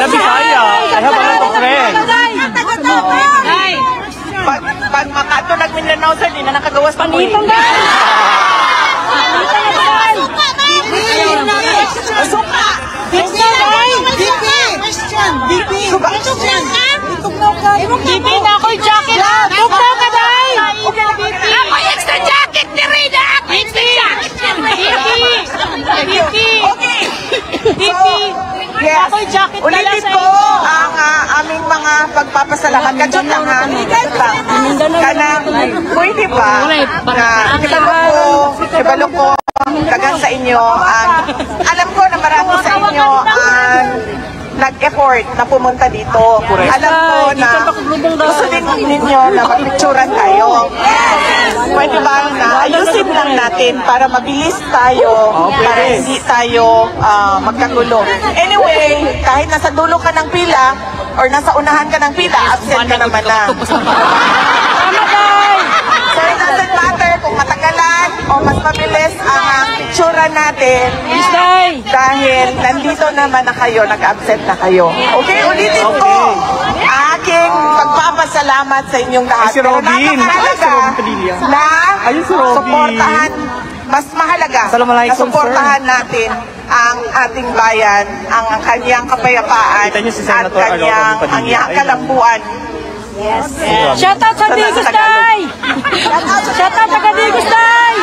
love Bisaya. I have a lot of friends. Pag makato nag-Mindanao sir, di na nakagawas pa mo. Suka! BP na ako'y jacket. Bukta ka dahil. Ako'y extra jacket ni Rina. Extra jacket ni Rina. BP. Yes. Ako'y jacket pala Ulitin sa ko inyo. ang aming mga pagpapasalamat. Kadyon lang ha. Kanang pwede ba na kibalo ko tagang sa inyo alam ko na marami sa inyo ang nag-effort na pumunta dito. Alam ko na gusto din ninyo na magpicturan tayo. Pwede ba na ayusin lang natin para mabilis tayo, para hindi tayo magkagulo. Anyway, kahit nasa dulo ka ng pila or nasa unahan ka ng pila, absent ka naman na. So it doesn't matter kung matagalan o mas mabilis ang picturean natin dahil nandito naman na kayo, nag-absent na kayo. Okay, ulitin ko aking pagpapasalamat sa inyong lahat. Pero napakahalaga na suportahan, mas mahalaga na suportahan natin ang ating bayan, ang kanyang kapayapaan at kanyang kalambuan. Yes. Shout out sa Digustay! Shout out sa Digustay!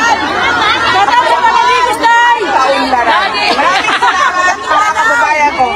Shout out sa Digustay! Maraming salamat mga kababayan ko.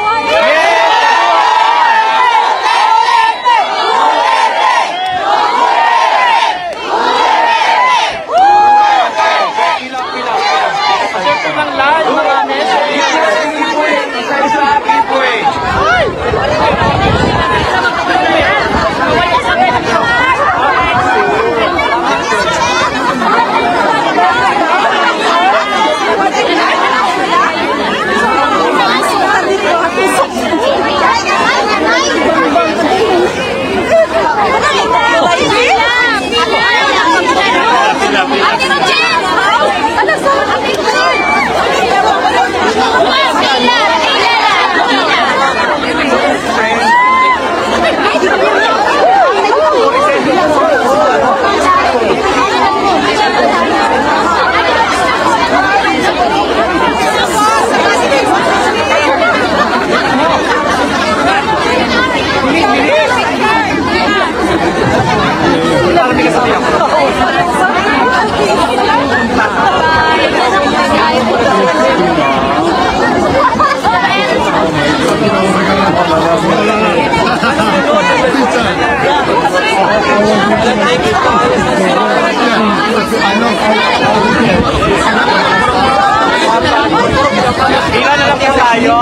Ilan na lang po tayo.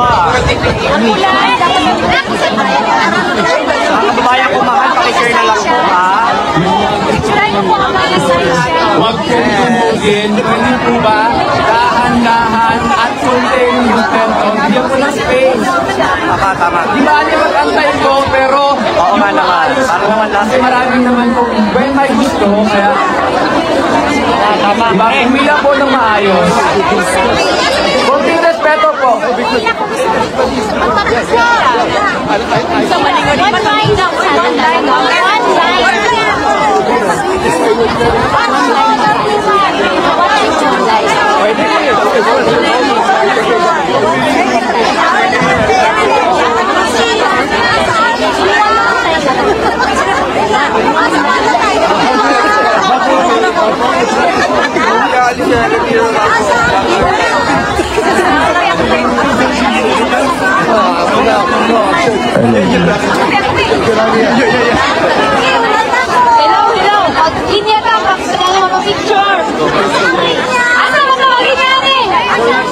Mga kababayan ko mahal, pakishare na lang po ha. Huwag pong tumugin, pwede po ba? Dahan-dahan at kunting intento. Bigyan ko ng space. Tama. Di ba niya mag-antay ko, pero oo nga naman. Para naman last. Marami naman po, when may gusto, kaya tama. Diba, umila po ng maayos. Kunting respeto po. Sa malingon, one line lang. One line. Hello. Hindi ka picture. Asa mo ka magyari? Idol!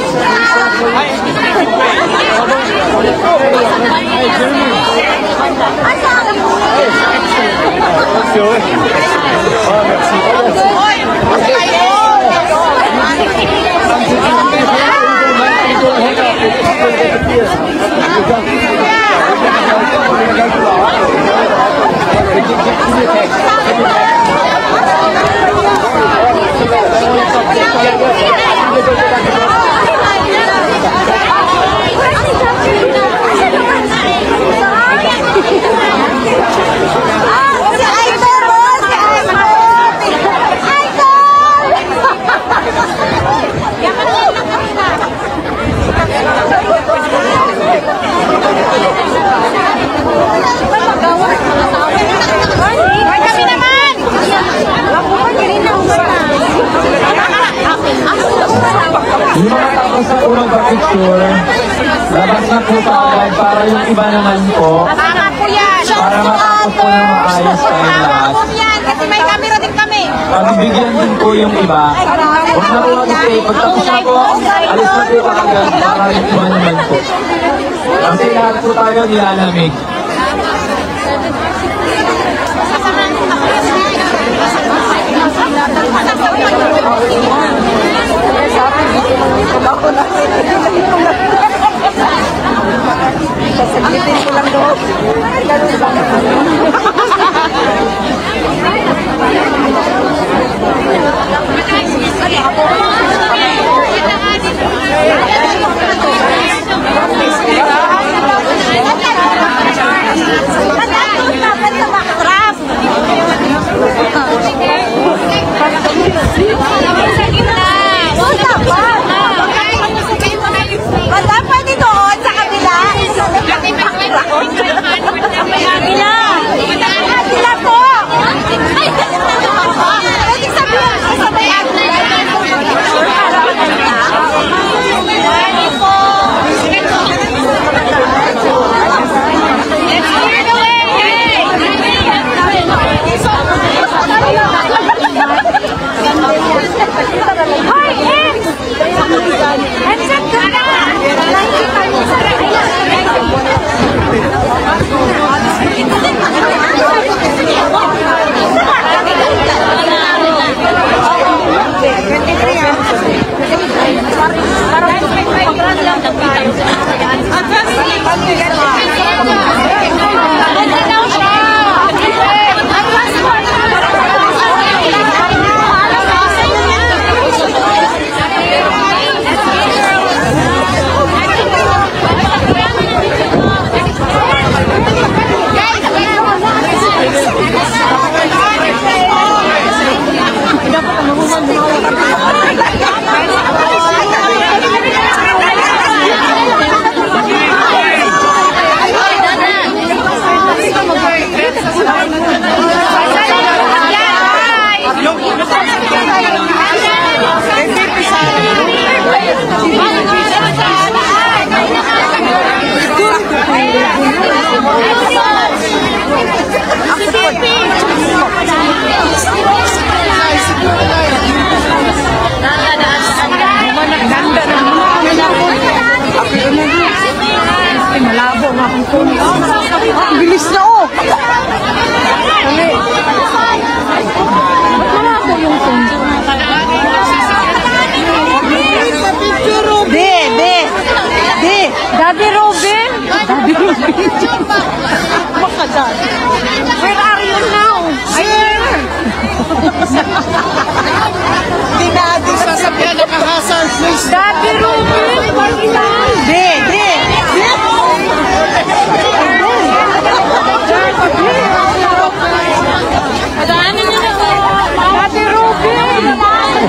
po magpa-picture, labas na po tayo para yung iba naman po, Tama po yan. para makapot po na maayos tayo lahat. Kasi may camera din kami. Pagbibigyan din po yung iba. Huwag na po mag-stay. Pagtapos na po, alis na po kagad para yung iba naman po. Kasi lahat po tayo nilalamig. Sasaglitin ko lang doon. Madam, pwede doon sa kabila. Kabila po. Pwede sabihin ko sa bayan. Ang bilis na oh! Malabo yung phone. Daddy Robin? Daddy Robin? Baka dyan. Where are you now? Here! Hindi na ating sasabyan nakahasard, please. Daddy Robin? Padaanin niyo na po. Daddy Robin!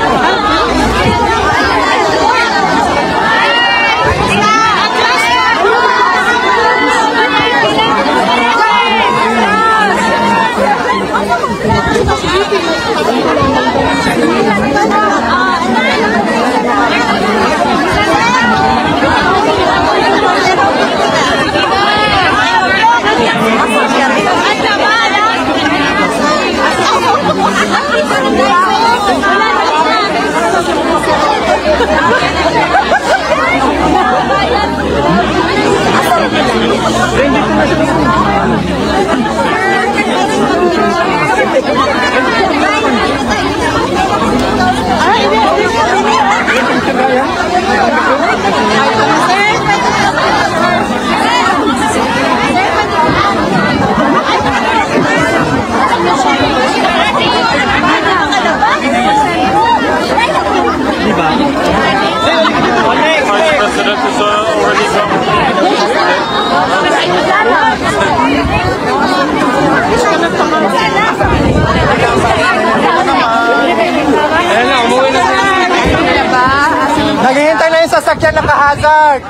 Naghihintay na yung sasakyan naka-hazard.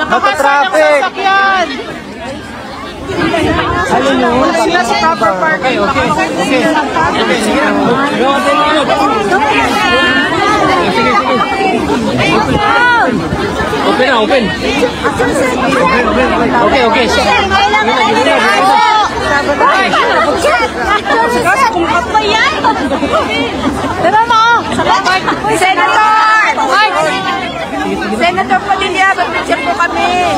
Naka-traffic. Alin yun? Sila sa proper parking. Okay. Sige. Open na, open. Okay, okay. Senator! Senator Padilla, mag-picture po kami.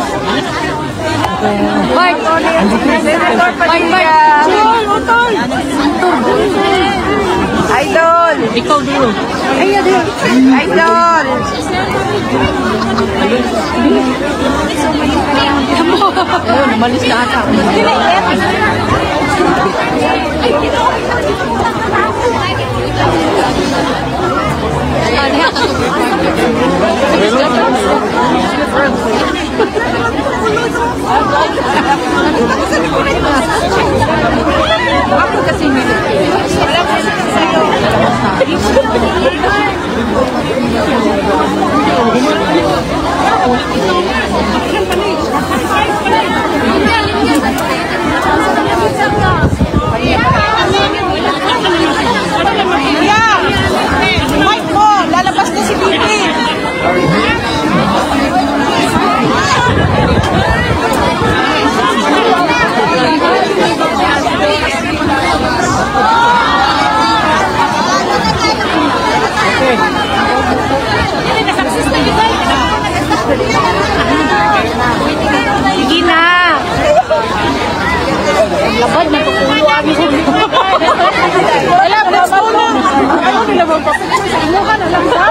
Senator Padilla. Idol! Ikaw dulu. Idol! Malis na ata. Ako kasi Mike mo! Lalabas na si Bibi! Sige na! Labad na pagkuluan mo. Wala, let's go na! Ano nila magpapicture sa imuha na lang ba?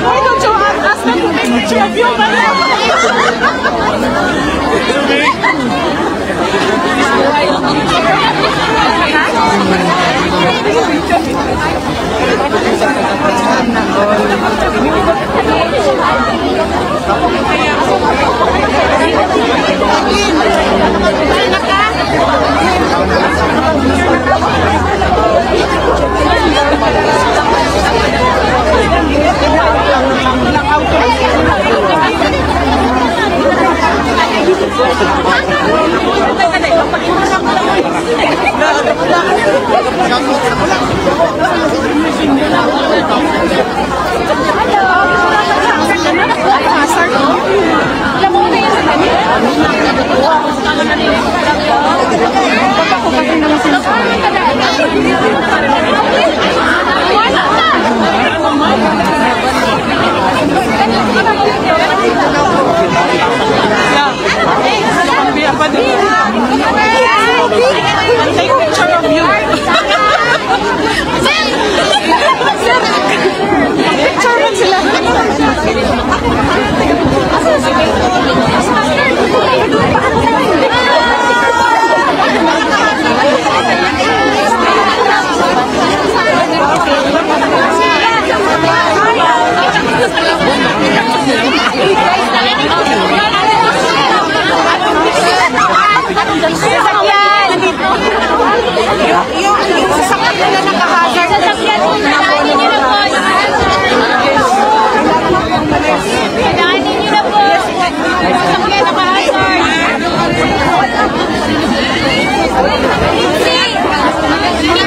Why don't you ask them to make a picture of you?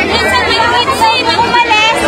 Minsan, minsan, umalis.